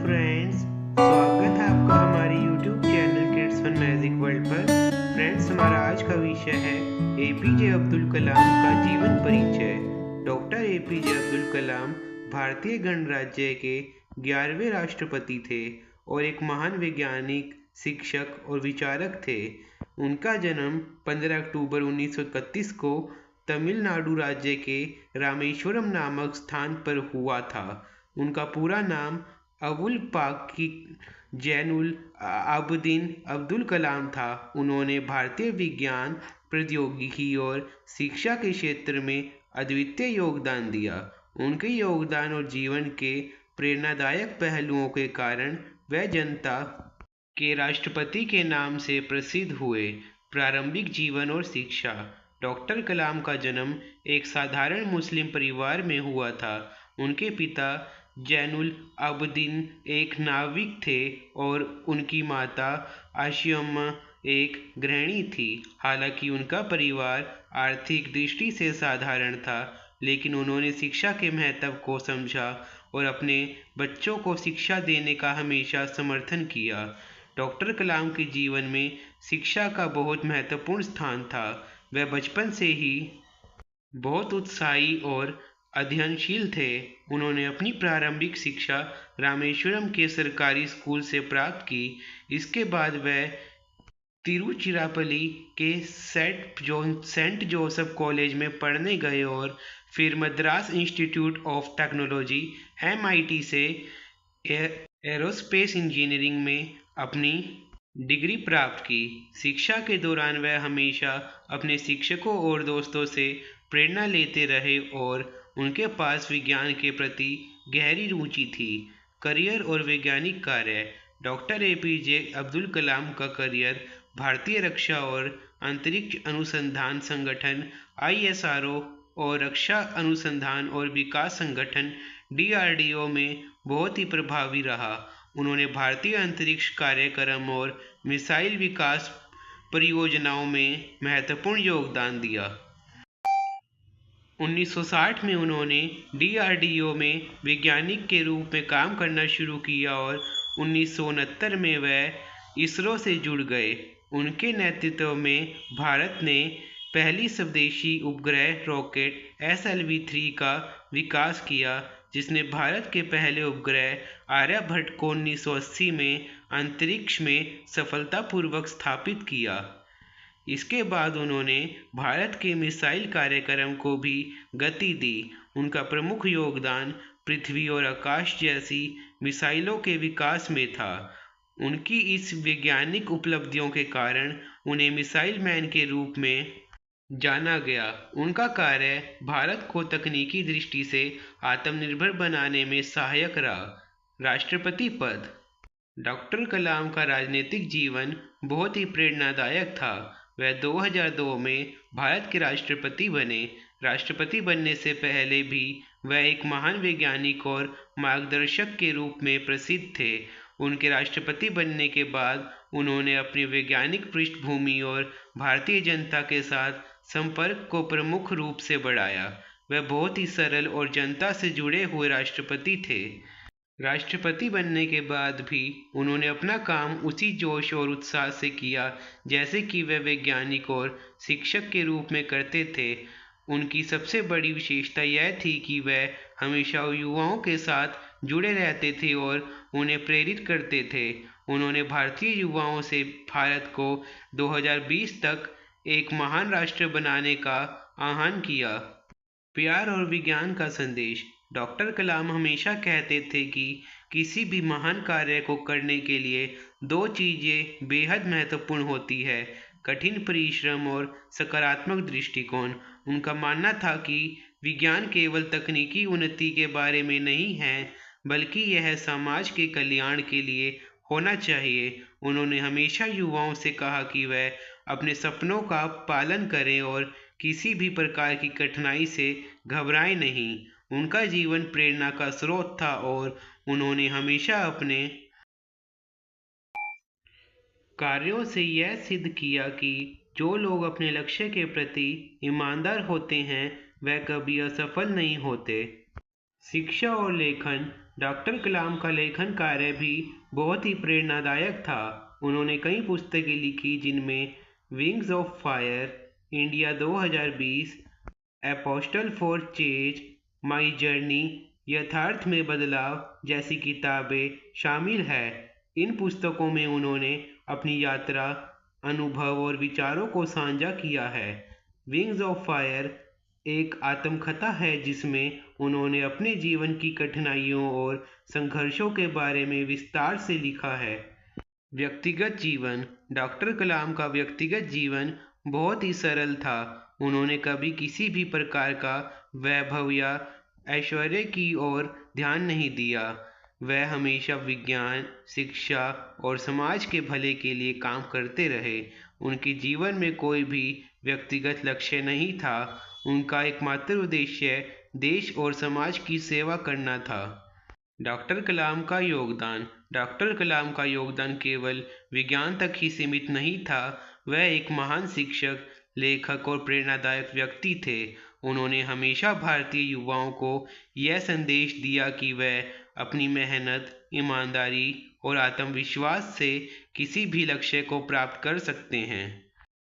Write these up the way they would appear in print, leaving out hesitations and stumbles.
Friends, स्वागत है आपका हमारे YouTube channel kids fun magic world पर। फ्रेंड्स, हमारा आज का विषय है एपीजे अब्दुल कलाम का जीवन परिचय। डॉक्टर एपीजे अब्दुल कलाम भारतीय गणराज्य के 11वें राष्ट्रपति थे और एक महान वैज्ञानिक, शिक्षक और विचारक थे। उनका जन्म 15 अक्टूबर 1931 को तमिलनाडु राज्य के रामेश्वरम नामक स्थान पर हुआ था। उनका पूरा नाम अबुल पाकी जैनुल आबदीन अब्दुल कलाम था। उन्होंने भारतीय विज्ञान, प्रौद्योगिकी और शिक्षा के क्षेत्र में अद्वितीय योगदान दिया। उनके योगदान और जीवन के प्रेरणादायक पहलुओं के कारण वह जनता के राष्ट्रपति के नाम से प्रसिद्ध हुए। प्रारंभिक जीवन और शिक्षा। डॉक्टर कलाम का जन्म एक साधारण मुस्लिम परिवार में हुआ था। उनके पिता जैनुल आबदीन एक नाविक थे और उनकी माता आशियम्मा एक गृहिणी थी। हालांकि उनका परिवार आर्थिक दृष्टि से साधारण था, लेकिन उन्होंने शिक्षा के महत्व को समझा और अपने बच्चों को शिक्षा देने का हमेशा समर्थन किया। डॉक्टर कलाम के जीवन में शिक्षा का बहुत महत्वपूर्ण स्थान था। वह बचपन से ही बहुत उत्साही और अध्ययनशील थे। उन्होंने अपनी प्रारंभिक शिक्षा रामेश्वरम के सरकारी स्कूल से प्राप्त की। इसके बाद वह तिरुचिरापल्ली के सेंट जोसेफ कॉलेज में पढ़ने गए और फिर Madras institute of technology MIT से एरोस्पेस इंजीनियरिंग में अपनी डिग्री प्राप्त की। शिक्षा के दौरान वह हमेशा अपने शिक्षकों और दोस्तों से प्रेरणा लेते रहे और उनके पास विज्ञान के प्रति गहरी रुचि थी। करियर और वैज्ञानिक कार्य। डॉक्टर एपीजे अब्दुल कलाम का करियर भारतीय रक्षा और अंतरिक्ष अनुसंधान संगठन ISRO और रक्षा अनुसंधान और विकास संगठन DRDO में बहुत ही प्रभावी रहा। उन्होंने भारतीय अंतरिक्ष कार्यक्रम और मिसाइल विकास परियोजनाओं में महत्वपूर्ण योगदान दिया। 1960 में उन्होंने DRDO में वैज्ञानिक के रूप में काम करना शुरू किया और 1969 में वह इसरो से जुड़ गए। उनके नेतृत्व में भारत ने पहली स्वदेशी उपग्रह रॉकेट SLV-3 का विकास किया, जिसने भारत के पहले उपग्रह आर्यभट्ट को 1980 में अंतरिक्ष में सफलतापूर्वक स्थापित किया। इसके बाद उन्होंने भारत के मिसाइल कार्यक्रम को भी गति दी। उनका प्रमुख योगदान पृथ्वी और आकाश जैसी मिसाइलों के विकास में था। उनकी इस वैज्ञानिक उपलब्धियों के कारण उन्हें मिसाइल मैन के रूप में जाना गया। उनका कार्य भारत को तकनीकी दृष्टि से आत्मनिर्भर बनाने में सहायक रहा। राष्ट्रपति पद। डॉक्टर कलाम का राजनीतिक जीवन बहुत ही प्रेरणादायक था। वह 2002 में भारत के राष्ट्रपति बने। राष्ट्रपति बनने से पहले भी वह एक महान वैज्ञानिक और मार्गदर्शक के रूप में प्रसिद्ध थे। उनके राष्ट्रपति बनने के बाद उन्होंने अपनी वैज्ञानिक पृष्ठभूमि और भारतीय जनता के साथ संपर्क को प्रमुख रूप से बढ़ाया। वह बहुत ही सरल और जनता से जुड़े हुए राष्ट्रपति थे। राष्ट्रपति बनने के बाद भी उन्होंने अपना काम उसी जोश और उत्साह से किया जैसे कि वह वैज्ञानिक और शिक्षक के रूप में करते थे। उनकी सबसे बड़ी विशेषता यह थी कि वह हमेशा युवाओं के साथ जुड़े रहते थे और उन्हें प्रेरित करते थे। उन्होंने भारतीय युवाओं से भारत को 2020 तक एक महान राष्ट्र बनाने का आह्वान किया। प्यार और विज्ञान का संदेश। डॉक्टर कलाम हमेशा कहते थे कि किसी भी महान कार्य को करने के लिए दो चीज़ें बेहद महत्वपूर्ण होती है: कठिन परिश्रम और सकारात्मक दृष्टिकोण। उनका मानना था कि विज्ञान केवल तकनीकी उन्नति के बारे में नहीं है, बल्कि यह समाज के कल्याण के लिए होना चाहिए। उन्होंने हमेशा युवाओं से कहा कि वह अपने सपनों का पालन करें और किसी भी प्रकार की कठिनाई से घबराएं नहीं। उनका जीवन प्रेरणा का स्रोत था और उन्होंने हमेशा अपने कार्यों से यह सिद्ध किया कि जो लोग अपने लक्ष्य के प्रति ईमानदार होते हैं, वह कभी असफल नहीं होते। शिक्षा और लेखन। डॉक्टर कलाम का लेखन कार्य भी बहुत ही प्रेरणादायक था। उन्होंने कई पुस्तकें लिखी जिनमें wings of fire, India 2020, apostle for change, my journey, यथार्थ में बदलाव जैसी किताबें शामिल हैं। इन पुस्तकों में उन्होंने अपनी यात्रा, अनुभव और विचारों को साझा किया है। विंग्स ऑफ फायर एक आत्मकथा है जिसमें उन्होंने अपने जीवन की कठिनाइयों और संघर्षों के बारे में विस्तार से लिखा है। व्यक्तिगत जीवन। डॉक्टर कलाम का व्यक्तिगत जीवन बहुत ही सरल था। उन्होंने कभी किसी भी प्रकार का वैभव या ऐश्वर्य की ओर ध्यान नहीं दिया। वह हमेशा विज्ञान, शिक्षा और समाज के भले के लिए काम करते रहे। उनके जीवन में कोई भी व्यक्तिगत लक्ष्य नहीं था। उनका एकमात्र उद्देश्य देश और समाज की सेवा करना था। डॉक्टर कलाम का योगदान। डॉक्टर कलाम का योगदान केवल विज्ञान तक ही सीमित नहीं था। वह एक महान शिक्षक, लेखक और प्रेरणादायक व्यक्ति थे। उन्होंने हमेशा भारतीय युवाओं को यह संदेश दिया कि वह अपनी मेहनत, ईमानदारी और आत्मविश्वास से किसी भी लक्ष्य को प्राप्त कर सकते हैं।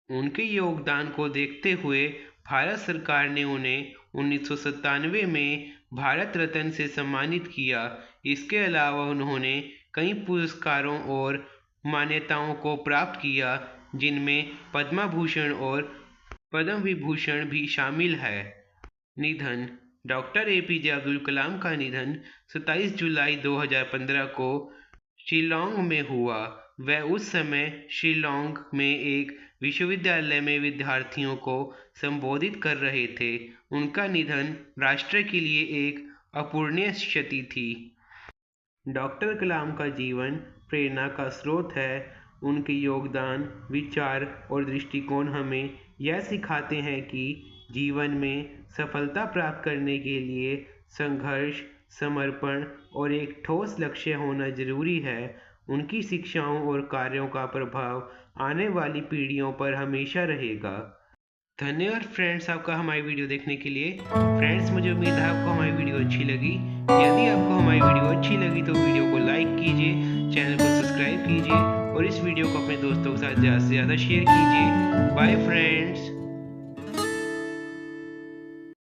उनके योगदान को देखते हुए भारत सरकार ने उन्हें 1997 में भारत रत्न से सम्मानित किया। इसके अलावा उन्होंने कई पुरस्कारों और मान्यताओं को प्राप्त किया, जिनमें पद्म भूषण और पद्म विभूषण भी शामिल है। निधन। डॉक्टर एपीजे अब्दुल कलाम का निधन 27 जुलाई 2015 को शिलांग में हुआ। वह उस समय शिलांग में एक विश्वविद्यालय में विद्यार्थियों को संबोधित कर रहे थे। उनका निधन राष्ट्र के लिए एक अपूरणीय क्षति थी। डॉक्टर कलाम का जीवन प्रेरणा का स्रोत है। उनके योगदान, विचार और दृष्टिकोण हमें यह सिखाते हैं कि जीवन में सफलता प्राप्त करने के लिए संघर्ष, समर्पण और एक ठोस लक्ष्य होना जरूरी है। उनकी शिक्षाओं और कार्यों का प्रभाव आने वाली पीढ़ियों पर हमेशा रहेगा। धन्यवाद फ्रेंड्स आपका हमारी वीडियो देखने के लिए। फ्रेंड्स, मुझे उम्मीद है आपको हमारी वीडियो अच्छी लगी। यदि आपको हमारी वीडियो अच्छी लगी तो वीडियो को लाइक कीजिए, चैनल को सब्सक्राइब कीजिए और इस वीडियो को अपने दोस्तों के साथ ज़्यादा से ज़्यादा शेयर कीजिए। Bye friends.